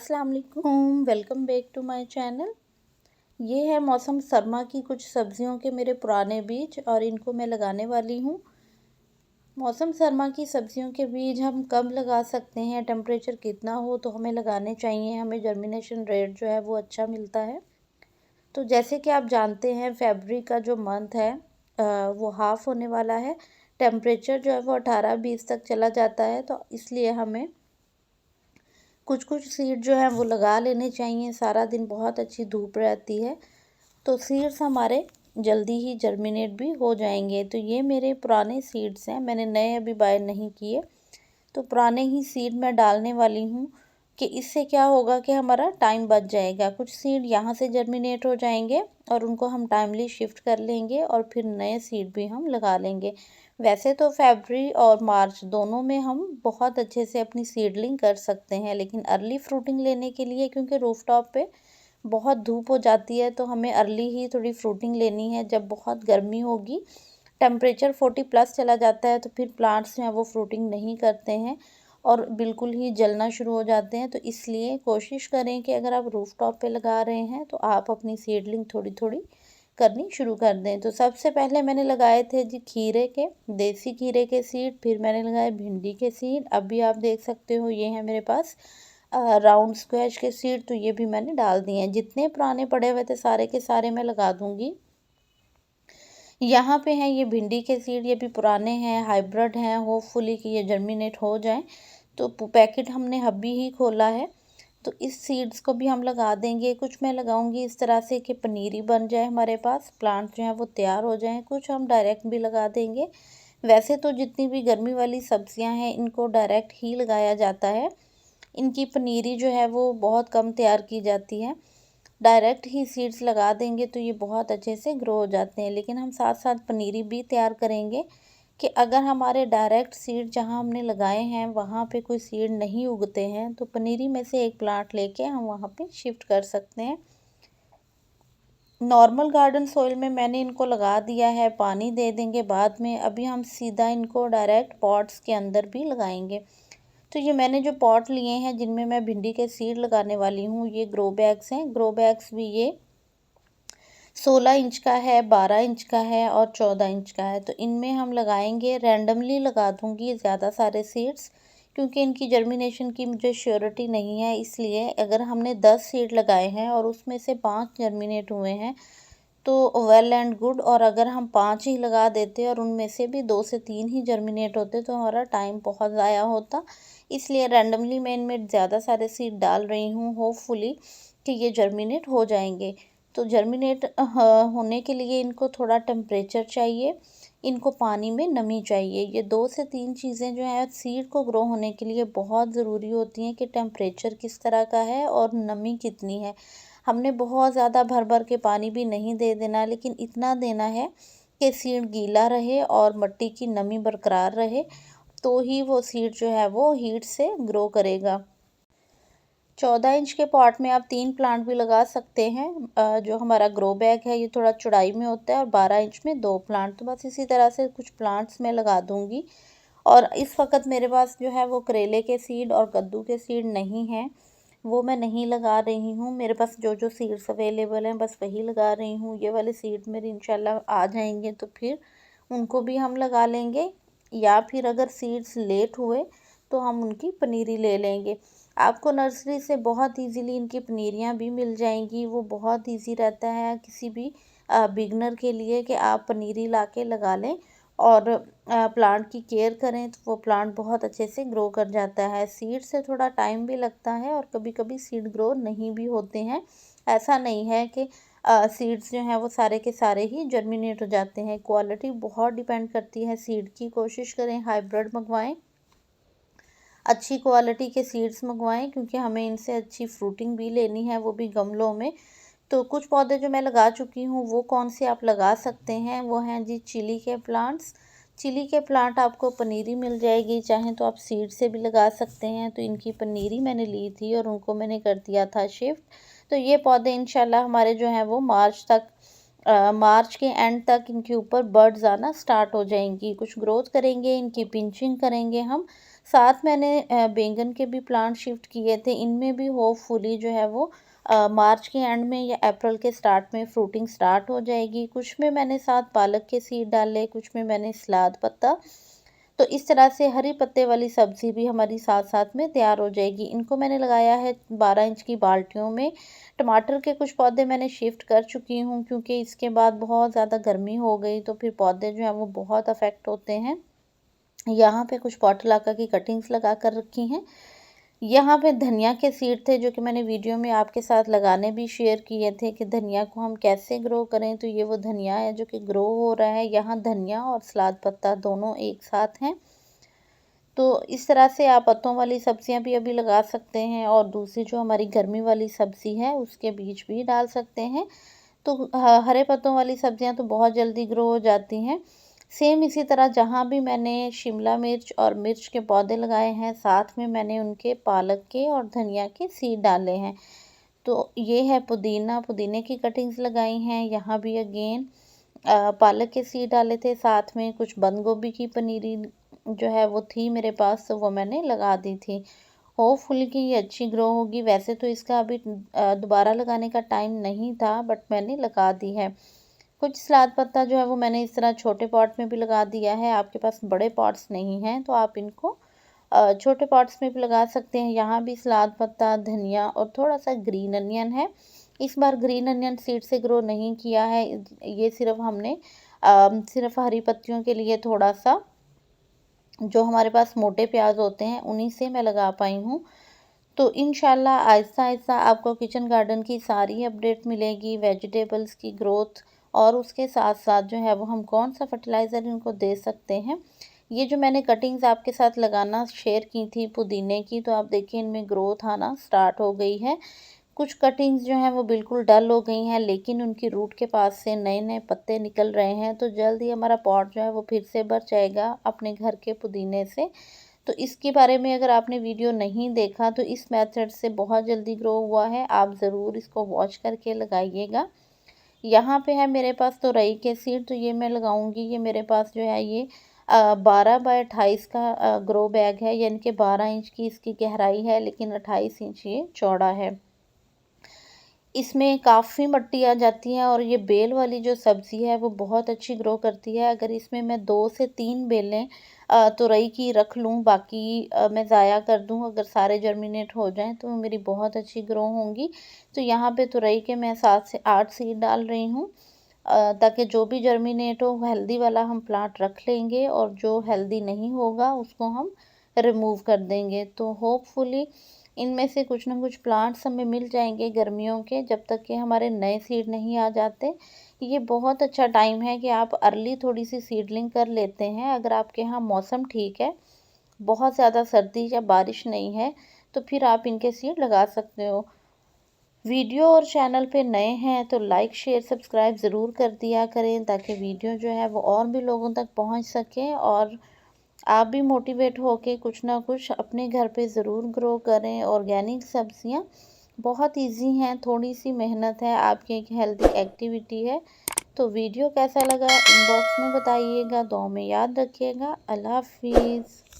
अस्सलाम वालेकुम, welcome back to my channel. ये है मौसम सरमा की कुछ सब्जियों के मेरे पुराने बीज और इनको मैं लगाने वाली हूँ। मौसम सरमा की सब्जियों के बीज हम कब लगा सकते हैं, टेम्परेचर कितना हो तो हमें लगाने चाहिए, हमें जर्मिनेशन रेट जो है वो अच्छा मिलता है। तो जैसे कि आप जानते हैं फरवरी का जो मंथ है वो हाफ़ होने वाला है। टेम्परेचर जो है वो 18-20 तक चला जाता है, तो इसलिए हमें कुछ कुछ सीड जो है वो लगा लेने चाहिए। सारा दिन बहुत अच्छी धूप रहती है तो सीड्स हमारे जल्दी ही जर्मिनेट भी हो जाएंगे। तो ये मेरे पुराने सीड्स हैं, मैंने नए अभी बाय नहीं किए, तो पुराने ही सीड मैं डालने वाली हूँ कि इससे क्या होगा कि हमारा टाइम बच जाएगा। कुछ सीड यहाँ से जर्मिनेट हो जाएंगे और उनको हम टाइमली शिफ्ट कर लेंगे और फिर नए सीड भी हम लगा लेंगे। वैसे तो फरवरी और मार्च दोनों में हम बहुत अच्छे से अपनी सीडलिंग कर सकते हैं, लेकिन अर्ली फ्रूटिंग लेने के लिए क्योंकि रूफटॉप पे बहुत धूप हो जाती है तो हमें अर्ली ही थोड़ी फ्रूटिंग लेनी है। जब बहुत गर्मी होगी, टेम्परेचर 40+ चला जाता है, तो फिर प्लांट्स जो हैं वो फ्रूटिंग नहीं करते हैं और बिल्कुल ही जलना शुरू हो जाते हैं। तो इसलिए कोशिश करें कि अगर आप रूफटॉप पे लगा रहे हैं तो आप अपनी सीडलिंग थोड़ी थोड़ी करनी शुरू कर दें। तो सबसे पहले मैंने लगाए थे जी खीरे के, देसी खीरे के सीड, फिर मैंने लगाए भिंडी के सीड। अभी आप देख सकते हो ये है मेरे पास राउंड स्क्वैश के सीड, तो ये भी मैंने डाल दिए हैं। जितने पुराने पड़े हुए थे सारे के सारे मैं लगा दूंगी। यहाँ पे हैं ये भिंडी के सीड, ये भी पुराने हैं, हाइब्रिड हैं, होपफुली कि ये जर्मिनेट हो जाएं। तो पैकेट हमने अभी ही खोला है, तो इस सीड्स को भी हम लगा देंगे। कुछ मैं लगाऊंगी इस तरह से कि पनीरी बन जाए, हमारे पास प्लांट जो है वो तैयार हो जाएं। कुछ हम डायरेक्ट भी लगा देंगे। वैसे तो जितनी भी गर्मी वाली सब्जियां हैं इनको डायरेक्ट ही लगाया जाता है, इनकी पनीरी जो है वो बहुत कम तैयार की जाती है। डायरेक्ट ही सीड्स लगा देंगे तो ये बहुत अच्छे से ग्रो हो जाते हैं। लेकिन हम साथ साथ पनीरी भी तैयार करेंगे कि अगर हमारे डायरेक्ट सीड जहां हमने लगाए हैं वहां पे कोई सीड नहीं उगते हैं तो पनीरी में से एक प्लांट लेके हम वहां पे शिफ्ट कर सकते हैं। नॉर्मल गार्डन सॉइल में मैंने इनको लगा दिया है, पानी दे देंगे बाद में। अभी हम सीधा इनको डायरेक्ट पॉट्स के अंदर भी लगाएंगे। तो ये मैंने जो पॉट लिए हैं जिनमें मैं भिंडी के सीड लगाने वाली हूँ, ये ग्रो बैग्स हैं। ग्रो बैग्स भी ये 16 इंच का है, 12 इंच का है और 14 इंच का है। तो इनमें हम लगाएंगे, रैंडमली लगा दूंगी ज़्यादा सारे सीड्स क्योंकि इनकी जर्मिनेशन की मुझे श्योरिटी नहीं है। इसलिए अगर हमने 10 सीड लगाए हैं और उसमें से 5 जर्मिनेट हुए हैं तो वेल एंड गुड, और अगर हम 5 ही लगा देते और उनमें से भी 2 से 3 ही जर्मिनेट होते तो हमारा टाइम बहुत ज़ाया होता। इसलिए रैंडमली मैं इनमें ज़्यादा सारे सीड डाल रही हूँ, होपफुली कि ये जर्मिनेट हो जाएंगे। तो जर्मिनेट होने के लिए इनको थोड़ा टेम्परेचर चाहिए, इनको पानी में नमी चाहिए। ये 2 से 3 चीज़ें जो हैं सीड को ग्रो होने के लिए बहुत ज़रूरी होती हैं कि टेम्परेचर किस तरह का है और नमी कितनी है। हमने बहुत ज़्यादा भर भर के पानी भी नहीं दे देना, लेकिन इतना देना है कि सीड गीला रहे और मिट्टी की नमी बरकरार रहे, तो ही वो सीड जो है वो हीट से ग्रो करेगा। 14 इंच के पॉट में आप 3 प्लांट भी लगा सकते हैं। जो हमारा ग्रो बैग है ये थोड़ा चौड़ाई में होता है और 12 इंच में 2 प्लांट, तो बस इसी तरह से कुछ प्लांट्स मैं लगा दूंगी। और इस वक्त मेरे पास जो है वो करेले के सीड और कद्दू के सीड नहीं हैं, वो मैं नहीं लगा रही हूँ। मेरे पास जो जो सीड्स अवेलेबल हैं बस वही लगा रही हूँ। ये वाले सीड मेरे इंशाल्लाह आ जाएंगे तो फिर उनको भी हम लगा लेंगे, या फिर अगर सीड्स लेट हुए तो हम उनकी पनीरी ले लेंगे। आपको नर्सरी से बहुत इजीली इनकी पनीरियाँ भी मिल जाएंगी। वो बहुत इजी रहता है किसी भी बिगनर के लिए कि आप पनीरी ला के लगा लें और प्लांट की केयर करें तो वो प्लांट बहुत अच्छे से ग्रो कर जाता है। सीड से थोड़ा टाइम भी लगता है और कभी कभी सीड ग्रो नहीं भी होते हैं। ऐसा नहीं है कि सीड्स जो हैं वो सारे के सारे ही जर्मिनेट हो जाते हैं। क्वालिटी बहुत डिपेंड करती है सीड की। कोशिश करें हाइब्रिड मंगवाएं, अच्छी क्वालिटी के सीड्स मंगवाएं क्योंकि हमें इनसे अच्छी फ्रूटिंग भी लेनी है, वो भी गमलों में। तो कुछ पौधे जो मैं लगा चुकी हूँ वो कौन से आप लगा सकते हैं, वो हैं जी चिली के प्लांट्स। चिली के प्लांट आपको पनीरी मिल जाएगी, चाहे तो आप सीड से भी लगा सकते हैं। तो इनकी पनीरी मैंने ली थी और उनको मैंने कर दिया था शिफ्ट। तो ये पौधे इंशाल्लाह हमारे जो हैं वो मार्च तक, मार्च के एंड तक इनके ऊपर बर्ड्स आना स्टार्ट हो जाएंगी, कुछ ग्रोथ करेंगे, इनकी पिंचिंग करेंगे हम, साथ मैंने बैंगन के भी प्लांट शिफ्ट किए थे, इनमें भी होपफुली जो है वो मार्च के एंड में या अप्रैल के स्टार्ट में फ्रूटिंग स्टार्ट हो जाएगी। कुछ में मैंने साथ पालक के सीड डाले, कुछ में मैंने सलाद पत्ता। तो इस तरह से हरी पत्ते वाली सब्ज़ी भी हमारी साथ साथ में तैयार हो जाएगी। इनको मैंने लगाया है 12 इंच की बाल्टियों में। टमाटर के कुछ पौधे मैंने शिफ्ट कर चुकी हूँ, क्योंकि इसके बाद बहुत ज़्यादा गर्मी हो गई तो फिर पौधे जो हैं वो बहुत अफेक्ट होते हैं। यहाँ पे कुछ पॉटलाका की कटिंग्स लगा कर रखी हैं। यहाँ पे धनिया के सीड थे जो कि मैंने वीडियो में आपके साथ लगाने भी शेयर किए थे कि धनिया को हम कैसे ग्रो करें। तो ये वो धनिया है जो कि ग्रो हो रहा है। यहाँ धनिया और सलाद पत्ता दोनों एक साथ हैं। तो इस तरह से आप पत्तों वाली सब्जियां भी अभी लगा सकते हैं, और दूसरी जो हमारी गर्मी वाली सब्ज़ी है उसके बीज भी डाल सकते हैं। तो हरे पत्तों वाली सब्जियां तो बहुत जल्दी ग्रो हो जाती हैं। सेम इसी तरह जहाँ भी मैंने शिमला मिर्च और मिर्च के पौधे लगाए हैं, साथ में मैंने उनके पालक के और धनिया के सीड डाले हैं। तो ये है पुदीना, पुदीने की कटिंग्स लगाई हैं। यहाँ भी अगेन पालक के सीड डाले थे, साथ में कुछ बंद गोभी की पनीरी जो है वो थी मेरे पास, तो वो मैंने लगा दी थी। होपफुली कि ये अच्छी ग्रो होगी। वैसे तो इसका अभी दोबारा लगाने का टाइम नहीं था, बट मैंने लगा दी है। कुछ सलाद पत्ता जो है वो मैंने इस तरह छोटे पॉट में भी लगा दिया है। आपके पास बड़े पॉट्स नहीं हैं तो आप इनको छोटे पॉट्स में भी लगा सकते हैं। यहाँ भी सलाद पत्ता, धनिया और थोड़ा सा ग्रीन अनियन है। इस बार ग्रीन अनियन सीड से ग्रो नहीं किया है। ये सिर्फ हमने सिर्फ हरी पत्तियों के लिए थोड़ा सा जो हमारे पास मोटे प्याज होते हैं उन्हीं से मैं लगा पाई हूँ। तो इंशाल्लाह आहिस्ता आहिस्ता आपको किचन गार्डन की सारी अपडेट मिलेगी, वेजिटेबल्स की ग्रोथ, और उसके साथ साथ जो है वो हम कौन सा फर्टिलाइज़र इनको दे सकते हैं। ये जो मैंने कटिंग्स आपके साथ लगाना शेयर की थी पुदीने की, तो आप देखिए इनमें ग्रोथ आना स्टार्ट हो गई है। कुछ कटिंग्स जो हैं वो बिल्कुल डल हो गई हैं, लेकिन उनकी रूट के पास से नए नए पत्ते निकल रहे हैं। तो जल्द ही हमारा पॉट जो है वो फिर से भर जाएगा अपने घर के पुदीने से। तो इसके बारे में अगर आपने वीडियो नहीं देखा तो इस मेथड से बहुत जल्दी ग्रो हुआ है। आप ज़रूर इसको वॉच करके लगाइएगा। यहाँ पे है मेरे पास तो राई के सीड, तो ये मैं लगाऊंगी। ये मेरे पास जो है ये 12 बाय 28 का ग्रो बैग है, यानी कि 12 इंच की इसकी गहराई है, लेकिन 28 इंच ये चौड़ा है। इसमें काफ़ी मिट्टी आ जाती है, और ये बेल वाली जो सब्ज़ी है वो बहुत अच्छी ग्रो करती है। अगर इसमें मैं 2 से 3 बेलें तुरई की रख लूँ, बाकी मैं ज़ाया कर दूँ, अगर सारे जर्मिनेट हो जाएँ तो मेरी बहुत अच्छी ग्रो होंगी। तो यहाँ पे तुरई के मैं 7 से 8 सीड डाल रही हूँ, ताकि जो भी जर्मिनेट हो हेल्दी वाला हम प्लांट रख लेंगे, और जो हेल्दी नहीं होगा उसको हम रिमूव कर देंगे। तो होपफुली इनमें से कुछ ना कुछ प्लांट्स हमें मिल जाएंगे गर्मियों के, जब तक कि हमारे नए सीड नहीं आ जाते। ये बहुत अच्छा टाइम है कि आप अर्ली थोड़ी सी सीडलिंग कर लेते हैं। अगर आपके यहाँ मौसम ठीक है, बहुत ज़्यादा सर्दी या बारिश नहीं है, तो फिर आप इनके सीड लगा सकते हो। वीडियो और चैनल पे नए हैं तो लाइक शेयर सब्सक्राइब ज़रूर कर दिया करें, ताकि वीडियो जो है वो और भी लोगों तक पहुंच सके, और आप भी मोटिवेट होके कुछ ना कुछ अपने घर पे ज़रूर ग्रो करें। ऑर्गेनिक सब्जियां बहुत इजी हैं, थोड़ी सी मेहनत है, आपकी एक हेल्दी एक्टिविटी है। तो वीडियो कैसा लगा इनबॉक्स में बताइएगा, दुआ में याद रखिएगा। अल्लाह हाफिज़।